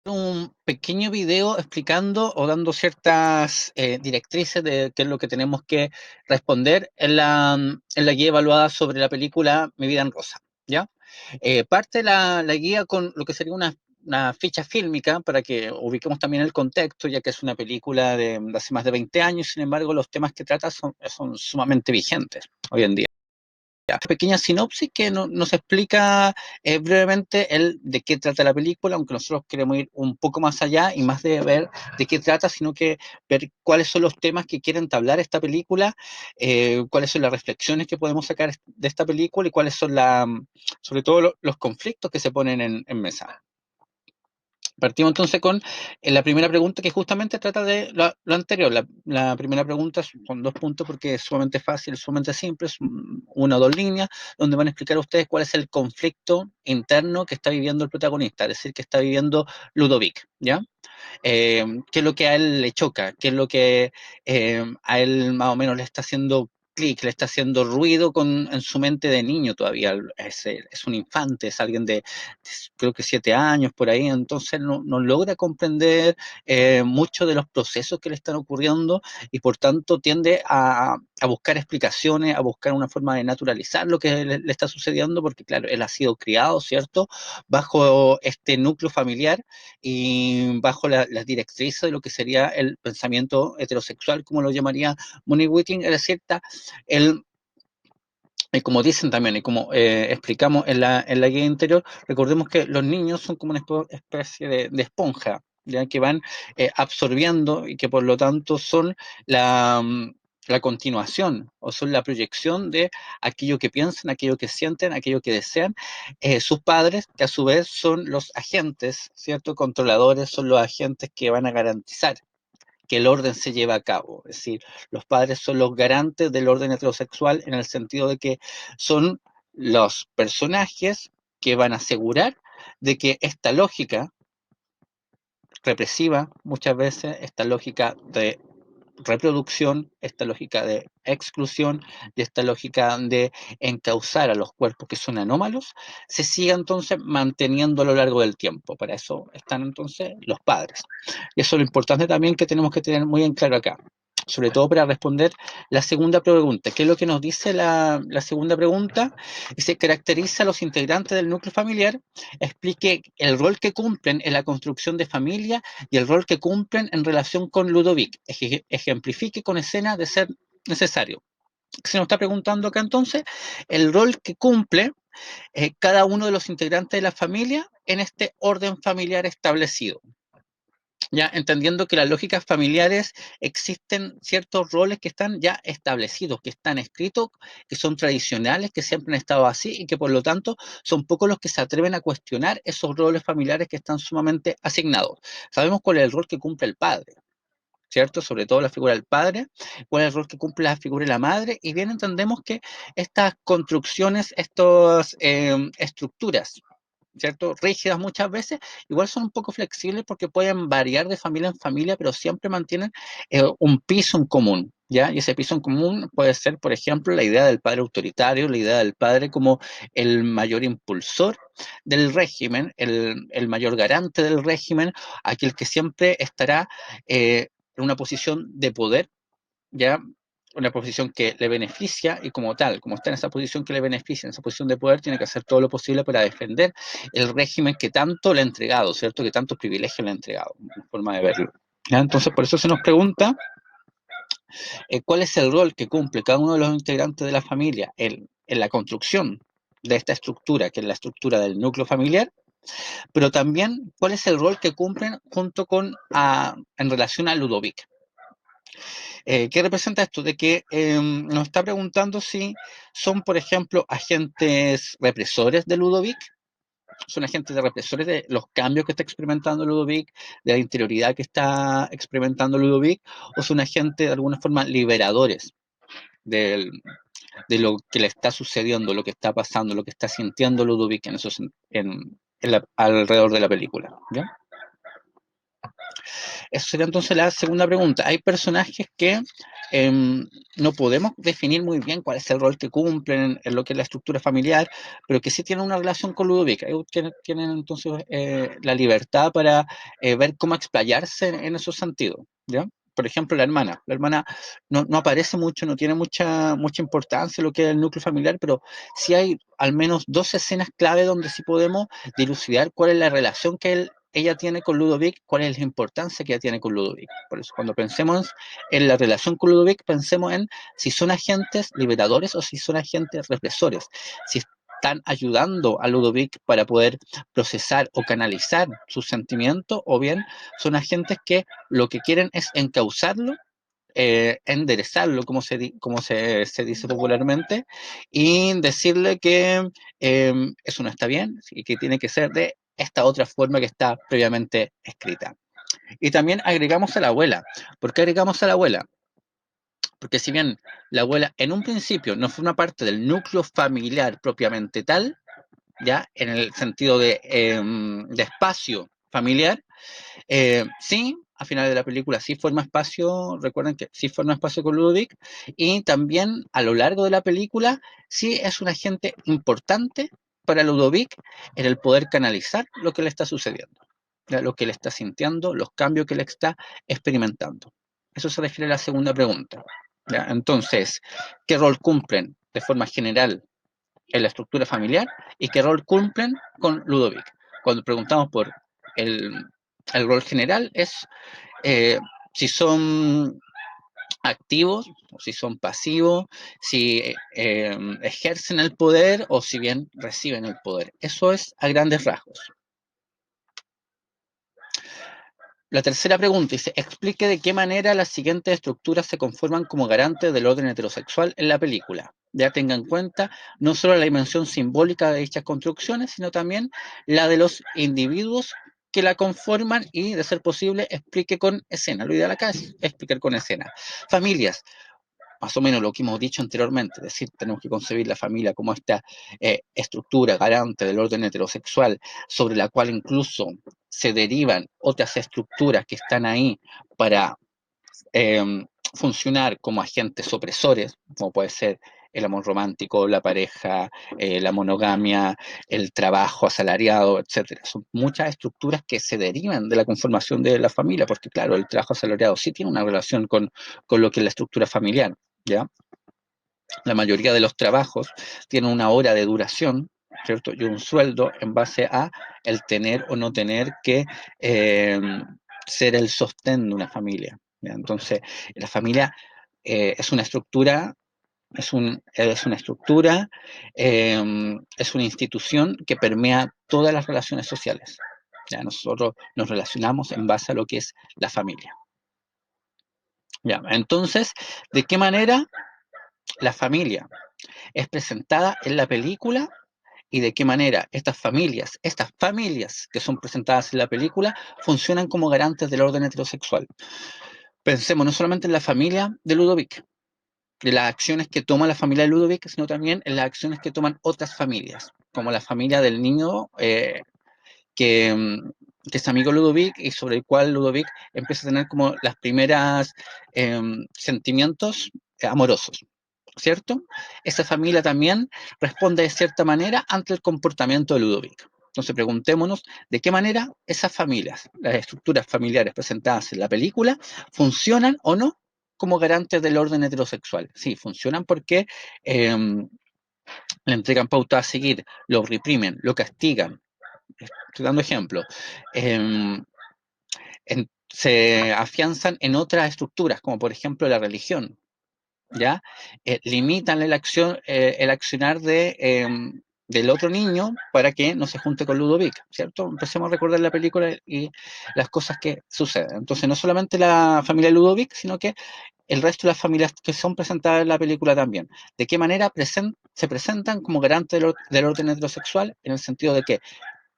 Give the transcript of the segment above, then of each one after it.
Un pequeño video explicando o dando ciertas directrices de qué es lo que tenemos que responder en la guía evaluada sobre la película Mi vida en rosa, ¿ya? Parte la guía con lo que sería una ficha fílmica para que ubiquemos también el contexto, ya que es una película de hace más de 20 años, sin embargo los temas que trata son sumamente vigentes hoy en día. Pequeña sinopsis que nos explica brevemente de qué trata la película, aunque nosotros queremos ir un poco más allá y más de ver de qué trata, sino que ver cuáles son los temas que quiere entablar esta película, cuáles son las reflexiones que podemos sacar de esta película y cuáles son sobre todo los conflictos que se ponen en mesa. Partimos entonces con la primera pregunta que justamente trata de lo anterior. La primera pregunta son 2 puntos porque es sumamente fácil, sumamente simple, es una o 2 líneas donde van a explicar a ustedes cuál es el conflicto interno que está viviendo el protagonista, es decir, que está viviendo Ludovic, ¿ya? Qué es lo que a él le choca, qué es lo que a él más o menos le está haciendo clic, le está haciendo ruido en su mente de niño todavía. Es un infante, es alguien de creo que 7 años por ahí, entonces no logra comprender muchos de los procesos que le están ocurriendo y por tanto tiende a buscar explicaciones, a buscar una forma de naturalizar lo que le está sucediendo, porque claro, él ha sido criado, ¿cierto?, bajo este núcleo familiar y bajo las directrices de lo que sería el pensamiento heterosexual, como lo llamaría Monique Witting, es decir, el, y como dicen también, y como explicamos en la guía anterior, recordemos que los niños son como una especie de esponja, ¿ya? Que van absorbiendo y que por lo tanto son la continuación o son la proyección de aquello que piensan, aquello que sienten, aquello que desean. Sus padres, que a su vez son los agentes, ¿cierto? Controladores, son los agentes que van a garantizar que el orden se lleve a cabo. Es decir, los padres son los garantes del orden heterosexual en el sentido de que son los personajes que van a asegurar de que esta lógica represiva, muchas veces, esta lógica de reproducción, esta lógica de exclusión y esta lógica de encauzar a los cuerpos que son anómalos, se siga entonces manteniendo a lo largo del tiempo. Para eso están entonces los padres. Y eso es lo importante también que tenemos que tener muy en claro acá. Sobre todo para responder la segunda pregunta. ¿Qué es lo que nos dice la segunda pregunta? Dice, caracteriza a los integrantes del núcleo familiar, explique el rol que cumplen en la construcción de familia y el rol que cumplen en relación con Ludovic. Ejemplifique con escenas de ser necesario. Se nos está preguntando acá entonces el rol que cumple cada uno de los integrantes de la familia en este orden familiar establecido. Ya entendiendo que las lógicas familiares existen ciertos roles que están ya establecidos, que están escritos, que son tradicionales, que siempre han estado así y que por lo tanto son pocos los que se atreven a cuestionar esos roles familiares que están sumamente asignados. Sabemos cuál es el rol que cumple el padre, ¿cierto? Sobre todo la figura del padre, cuál es el rol que cumple la figura de la madre, y bien entendemos que estas construcciones, estas estructuras, ¿cierto? Rígidas muchas veces, igual son un poco flexibles porque pueden variar de familia en familia, pero siempre mantienen un piso en común, ¿ya? Y ese piso en común puede ser, por ejemplo, la idea del padre autoritario, la idea del padre como el mayor impulsor del régimen, el mayor garante del régimen, aquel que siempre estará en una posición de poder, ¿ya? Una posición que le beneficia y como tal, como está en esa posición que le beneficia, en esa posición de poder, tiene que hacer todo lo posible para defender el régimen que tanto le ha entregado, ¿cierto? Que tantos privilegios le ha entregado, una forma de verlo. ¿Ya? Entonces, por eso se nos pregunta cuál es el rol que cumple cada uno de los integrantes de la familia en la construcción de esta estructura, que es la estructura del núcleo familiar, pero también cuál es el rol que cumplen junto con, en relación a Ludovic. ¿Qué representa esto? De que nos está preguntando si son, por ejemplo, agentes represores de Ludovic, son agentes de represores de los cambios que está experimentando Ludovic, de la interioridad que está experimentando Ludovic, o son agentes de alguna forma liberadores del, de lo que le está sucediendo, lo que está pasando, lo que está sintiendo Ludovic alrededor de la película, ¿ya? Eso sería entonces la segunda pregunta. Hay personajes que no podemos definir muy bien cuál es el rol que cumplen en lo que es la estructura familiar, pero que sí tienen una relación con Ludovic. Ellos tienen entonces la libertad para ver cómo explayarse en esos sentidos, ¿ya? Por ejemplo, la hermana. La hermana no aparece mucho, no tiene mucha importancia lo que es el núcleo familiar, pero sí hay al menos dos escenas clave donde sí podemos dilucidar cuál es la relación que ella tiene con Ludovic, cuál es la importancia que ella tiene con Ludovic. Por eso, cuando pensemos en la relación con Ludovic, pensemos en si son agentes liberadores o si son agentes represores. Si están ayudando a Ludovic para poder procesar o canalizar sus sentimientos, o bien son agentes que lo que quieren es encauzarlo, enderezarlo, se dice popularmente, y decirle que eso no está bien y que tiene que ser de esta otra forma que está previamente escrita. Y también agregamos a la abuela. ¿Por qué agregamos a la abuela? Porque si bien la abuela en un principio no forma parte del núcleo familiar propiamente tal, ya en el sentido de espacio familiar, sí, a final de la película sí forma espacio, recuerden que sí forma espacio con Ludovic, y también a lo largo de la película sí es un agente importante para Ludovic en el poder canalizar lo que le está sucediendo, ¿ya? Lo que le está sintiendo, los cambios que le está experimentando. Eso se refiere a la segunda pregunta, ¿ya? Entonces, ¿qué rol cumplen de forma general en la estructura familiar y qué rol cumplen con Ludovic? Cuando preguntamos por el, el rol general es eh, si son activos o si son pasivos, si ejercen el poder o si bien reciben el poder. Eso es a grandes rasgos. La tercera pregunta dice, explique de qué manera las siguientes estructuras se conforman como garantes del orden heterosexual en la película. Ya tenga en cuenta no solo la dimensión simbólica de dichas construcciones, sino también la de los individuos que la conforman y, de ser posible, explique con escena. Lo ideal acá es explicar con escena. Familias, más o menos lo que hemos dicho anteriormente, es decir, tenemos que concebir la familia como esta estructura garante del orden heterosexual, sobre la cual incluso se derivan otras estructuras que están ahí para eh, funcionar como agentes opresores, como puede ser el amor romántico, la pareja, la monogamia, el trabajo asalariado, etcétera. Son muchas estructuras que se derivan de la conformación de la familia, porque claro, el trabajo asalariado sí tiene una relación con lo que es la estructura familiar, ¿ya? La mayoría de los trabajos tienen una hora de duración, ¿cierto? Y un sueldo en base a el tener o no tener que eh, ser el sostén de una familia, ¿ya? Entonces, la familia es una estructura, es una estructura, es una institución que permea todas las relaciones sociales. ¿Ya? Nosotros nos relacionamos en base a lo que es la familia. ¿Ya? Entonces, ¿de qué manera la familia es presentada en la película y de qué manera estas familias que son presentadas en la película funcionan como garantes del orden heterosexual? Pensemos no solamente en la familia de Ludovic, de las acciones que toma la familia de Ludovic, sino también en las acciones que toman otras familias, como la familia del niño que, que es amigo de Ludovic y sobre el cual Ludovic empieza a tener como las primeras sentimientos amorosos, ¿cierto? Esa familia también responde de cierta manera ante el comportamiento de Ludovic. Entonces preguntémonos de qué manera esas familias, las estructuras familiares presentadas en la película, funcionan o no como garantes del orden heterosexual. Sí, funcionan porque le entregan pauta a seguir, lo reprimen, lo castigan. Estoy dando ejemplo. Eh, Se afianzan en otras estructuras, como por ejemplo la religión, ¿ya? Limitan el accionar del otro niño para que no se junte con Ludovic, ¿cierto? Empecemos a recordar la película y las cosas que suceden. Entonces, no solamente la familia Ludovic, sino que el resto de las familias que son presentadas en la película también. ¿De qué manera se presentan como garante del orden heterosexual? En el sentido de que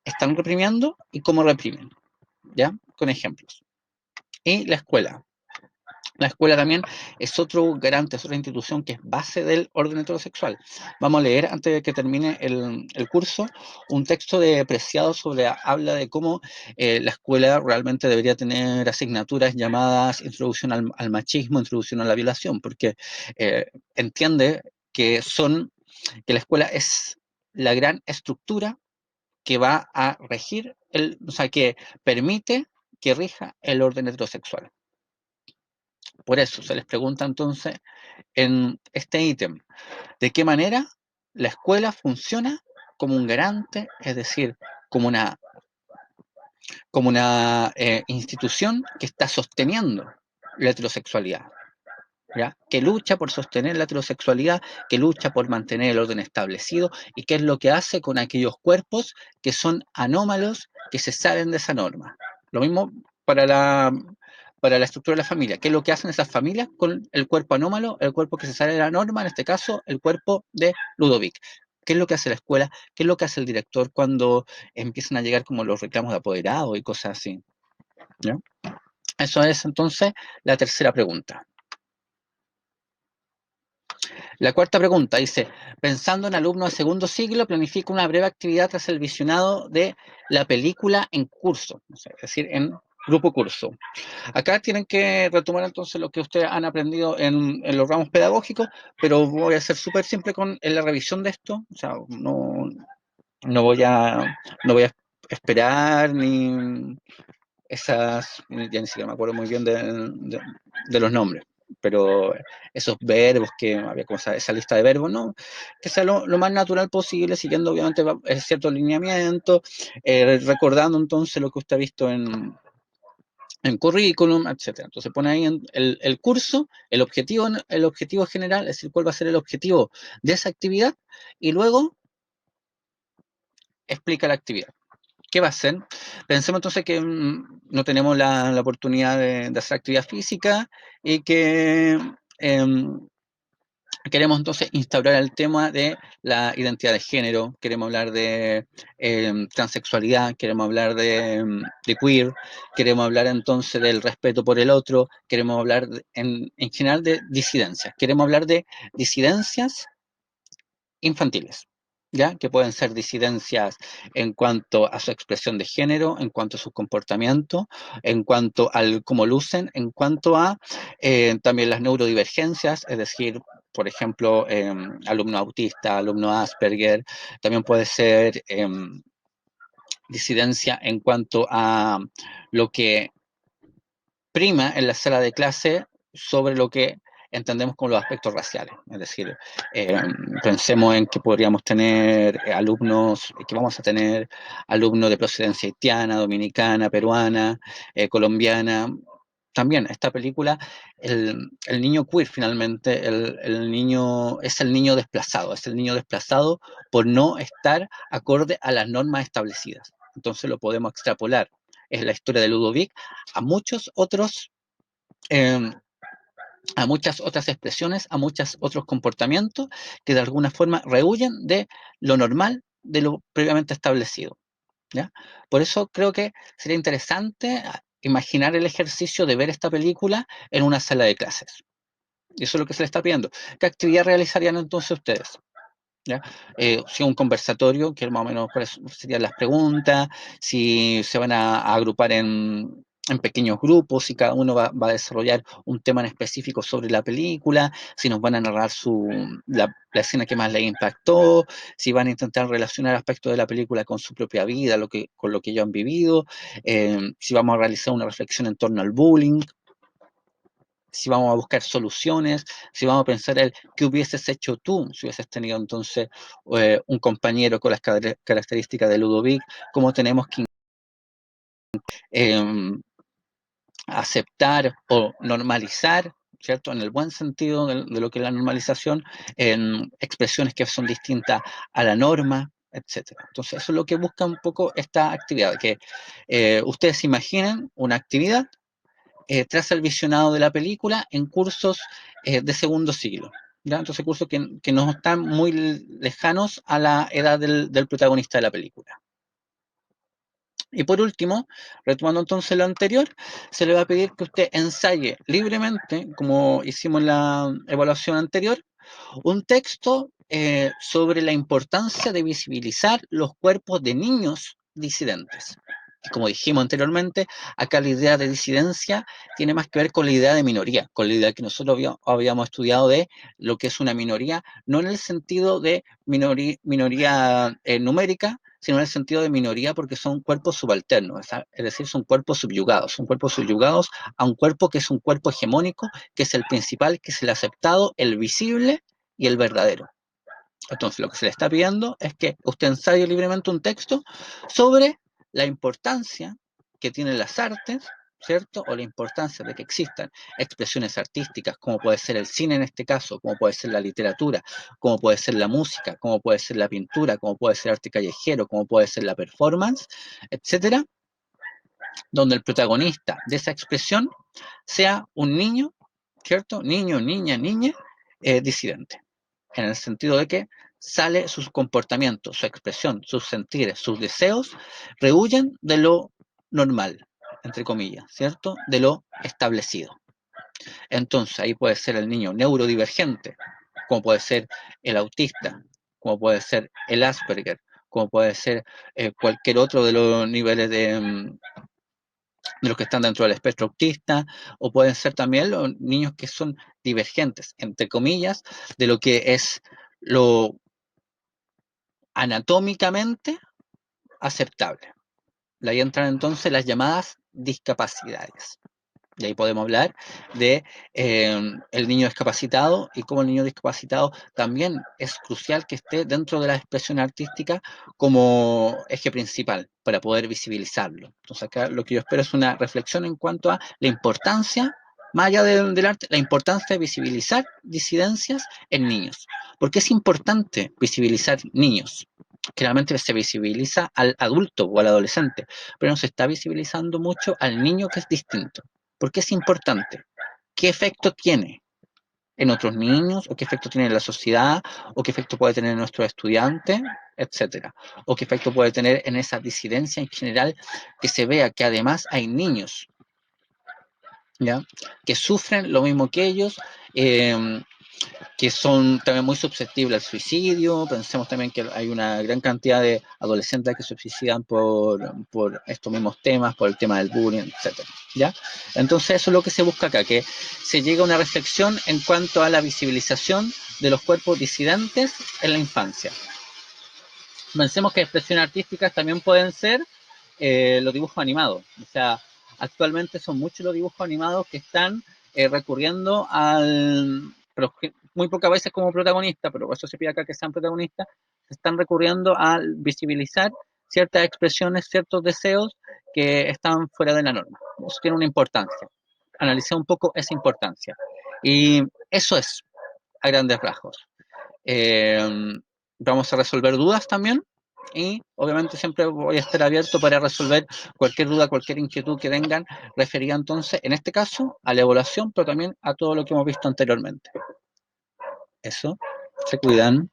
están reprimiendo y cómo reprimen, ¿ya? Con ejemplos. Y la escuela. La escuela también es otro garante, es otra institución que es base del orden heterosexual. Vamos a leer, antes de que termine el curso, un texto de Preciado sobre, habla de cómo la escuela realmente debería tener asignaturas llamadas introducción al machismo, introducción a la violación, porque entiende que que la escuela es la gran estructura que va a regir, o sea, que permite que rija el orden heterosexual. Por eso se les pregunta entonces en este ítem, ¿de qué manera la escuela funciona como un garante, es decir, como una institución que está sosteniendo la heterosexualidad? ¿Ya? Que lucha por sostener la heterosexualidad, que lucha por mantener el orden establecido y qué es lo que hace con aquellos cuerpos que son anómalos, que se salen de esa norma. Lo mismo para para la estructura de la familia. ¿Qué es lo que hacen esas familias con el cuerpo anómalo, el cuerpo que se sale de la norma, en este caso, el cuerpo de Ludovic? ¿Qué es lo que hace la escuela? ¿Qué es lo que hace el director cuando empiezan a llegar como los reclamos de apoderado y cosas así? ¿Ya? Eso es entonces la tercera pregunta. La cuarta pregunta dice, pensando en alumnos de segundo siglo, planifica una breve actividad tras el visionado de la película en curso, es decir, en grupo curso. Acá tienen que retomar entonces lo que ustedes han aprendido en los ramos pedagógicos, pero voy a ser súper simple en la revisión de esto, o sea, no voy no voy a esperar ni ya ni siquiera me acuerdo muy bien de los nombres, pero esos verbos que había como esa lista de verbos, ¿no? Que sea lo más natural posible, siguiendo obviamente cierto alineamiento, recordando entonces lo que usted ha visto en currículum, etcétera. Entonces pone ahí el curso, el objetivo general, es decir, cuál va a ser el objetivo de esa actividad, y luego explica la actividad. ¿Qué va a hacer? Pensemos entonces que no tenemos la oportunidad de hacer actividad física y que queremos entonces instaurar el tema de la identidad de género, queremos hablar de transexualidad, queremos hablar de queer, queremos hablar entonces del respeto por el otro, queremos hablar en general de disidencias, queremos hablar de disidencias infantiles, ¿ya? Que pueden ser disidencias en cuanto a su expresión de género, en cuanto a su comportamiento, en cuanto al cómo lucen, en cuanto a también las neurodivergencias, es decir, por ejemplo, alumno autista, alumno Asperger, también puede ser disidencia en cuanto a lo que prima en la sala de clase sobre lo que entendemos como los aspectos raciales. Es decir, eh, pensemos en que podríamos tener alumnos, que vamos a tener alumnos de procedencia haitiana, dominicana, peruana, colombiana. También esta película, el niño queer finalmente, el niño es el niño desplazado por no estar acorde a las normas establecidas. Entonces lo podemos extrapolar. Es la historia de Ludovic a muchos otros, eh, a muchas otras expresiones, a muchos otros comportamientos que de alguna forma rehuyen de lo normal, de lo previamente establecido. ¿Ya? Por eso creo que sería interesante imaginar el ejercicio de ver esta película en una sala de clases. Y eso es lo que se le está pidiendo. ¿Qué actividad realizarían entonces ustedes? ¿Ya? Si un conversatorio, que más o menos cuáles serían las preguntas, si se van a agrupar en pequeños grupos, si cada uno va a desarrollar un tema en específico sobre la película, si nos van a narrar la escena que más les impactó, si van a intentar relacionar aspectos de la película con su propia vida, con lo que ellos han vivido, si vamos a realizar una reflexión en torno al bullying, si vamos a buscar soluciones, si vamos a pensar el qué hubieses hecho tú si hubieses tenido entonces un compañero con las características de Ludovic, cómo tenemos que eh, aceptar o normalizar, ¿cierto? En el buen sentido de lo que es la normalización, en expresiones que son distintas a la norma, etcétera. Entonces, eso es lo que busca un poco esta actividad, que ustedes imaginen una actividad tras el visionado de la película en cursos de segundo siglo. ¿Ya? Entonces, cursos que no están muy lejanos a la edad del protagonista de la película. Y por último, retomando entonces lo anterior, se le va a pedir que usted ensaye libremente, como hicimos en la evaluación anterior, un texto sobre la importancia de visibilizar los cuerpos de niños disidentes. Como dijimos anteriormente, acá la idea de disidencia tiene más que ver con la idea de minoría, con la idea que nosotros habíamos estudiado de lo que es una minoría, no en el sentido de minoría numérica, sino en el sentido de minoría porque son cuerpos subalternos, es decir, son cuerpos subyugados a un cuerpo que es un cuerpo hegemónico, que es el principal, que es el aceptado, el visible y el verdadero. Entonces, lo que se le está pidiendo es que usted ensaye libremente un texto sobre la importancia que tienen las artes, ¿cierto? O la importancia de que existan expresiones artísticas, como puede ser el cine en este caso, como puede ser la literatura, como puede ser la música, como puede ser la pintura, como puede ser arte callejero, como puede ser la performance, etcétera, donde el protagonista de esa expresión sea un niño, ¿cierto? Niño, niña, disidente, en el sentido de que sale su comportamiento, su expresión, sus sentires, sus deseos, rehuyen de lo normal, entre comillas, ¿cierto? De lo establecido. Entonces, ahí puede ser el niño neurodivergente, como puede ser el autista, como puede ser el Asperger, como puede ser cualquier otro de los niveles de los que están dentro del espectro autista, o pueden ser también los niños que son divergentes, entre comillas, de lo que es lo anatómicamente aceptable. Ahí entran entonces las llamadas discapacidades. Y ahí podemos hablar de el niño discapacitado y cómo el niño discapacitado también es crucial que esté dentro de la expresión artística como eje principal para poder visibilizarlo. Entonces acá lo que yo espero es una reflexión en cuanto a la importancia, más allá del arte, la importancia de visibilizar disidencias en niños. ¿Por qué es importante visibilizar niños? Generalmente se visibiliza al adulto o al adolescente, pero no se está visibilizando mucho al niño que es distinto. ¿Por qué es importante? ¿Qué efecto tiene en otros niños? ¿O qué efecto tiene en la sociedad? ¿O qué efecto puede tener en nuestros estudiantes? Etcétera. ¿O qué efecto puede tener en esa disidencia en general? Que se vea que además hay niños, ¿ya? Que sufren lo mismo que ellos, que son también muy susceptibles al suicidio. Pensemos también que hay una gran cantidad de adolescentes que se suicidan por estos mismos temas, por el tema del bullying, etcétera, ¿ya? Entonces eso es lo que se busca acá, que se llegue a una reflexión en cuanto a la visibilización de los cuerpos disidentes en la infancia. Pensemos que expresiones artísticas también pueden ser los dibujos animados. O sea, actualmente son muchos los dibujos animados que están recurriendo pero muy pocas veces como protagonista, pero por eso se pide acá que sean protagonistas, se están recurriendo a visibilizar ciertas expresiones, ciertos deseos que están fuera de la norma. Eso tiene una importancia. Analicé un poco esa importancia. Y eso es a grandes rasgos. Eh, Vamos a resolver dudas también y obviamente siempre voy a estar abierto para resolver cualquier duda, cualquier inquietud que tengan referida entonces, en este caso, a la evaluación, pero también a todo lo que hemos visto anteriormente. Eso, se cuidan.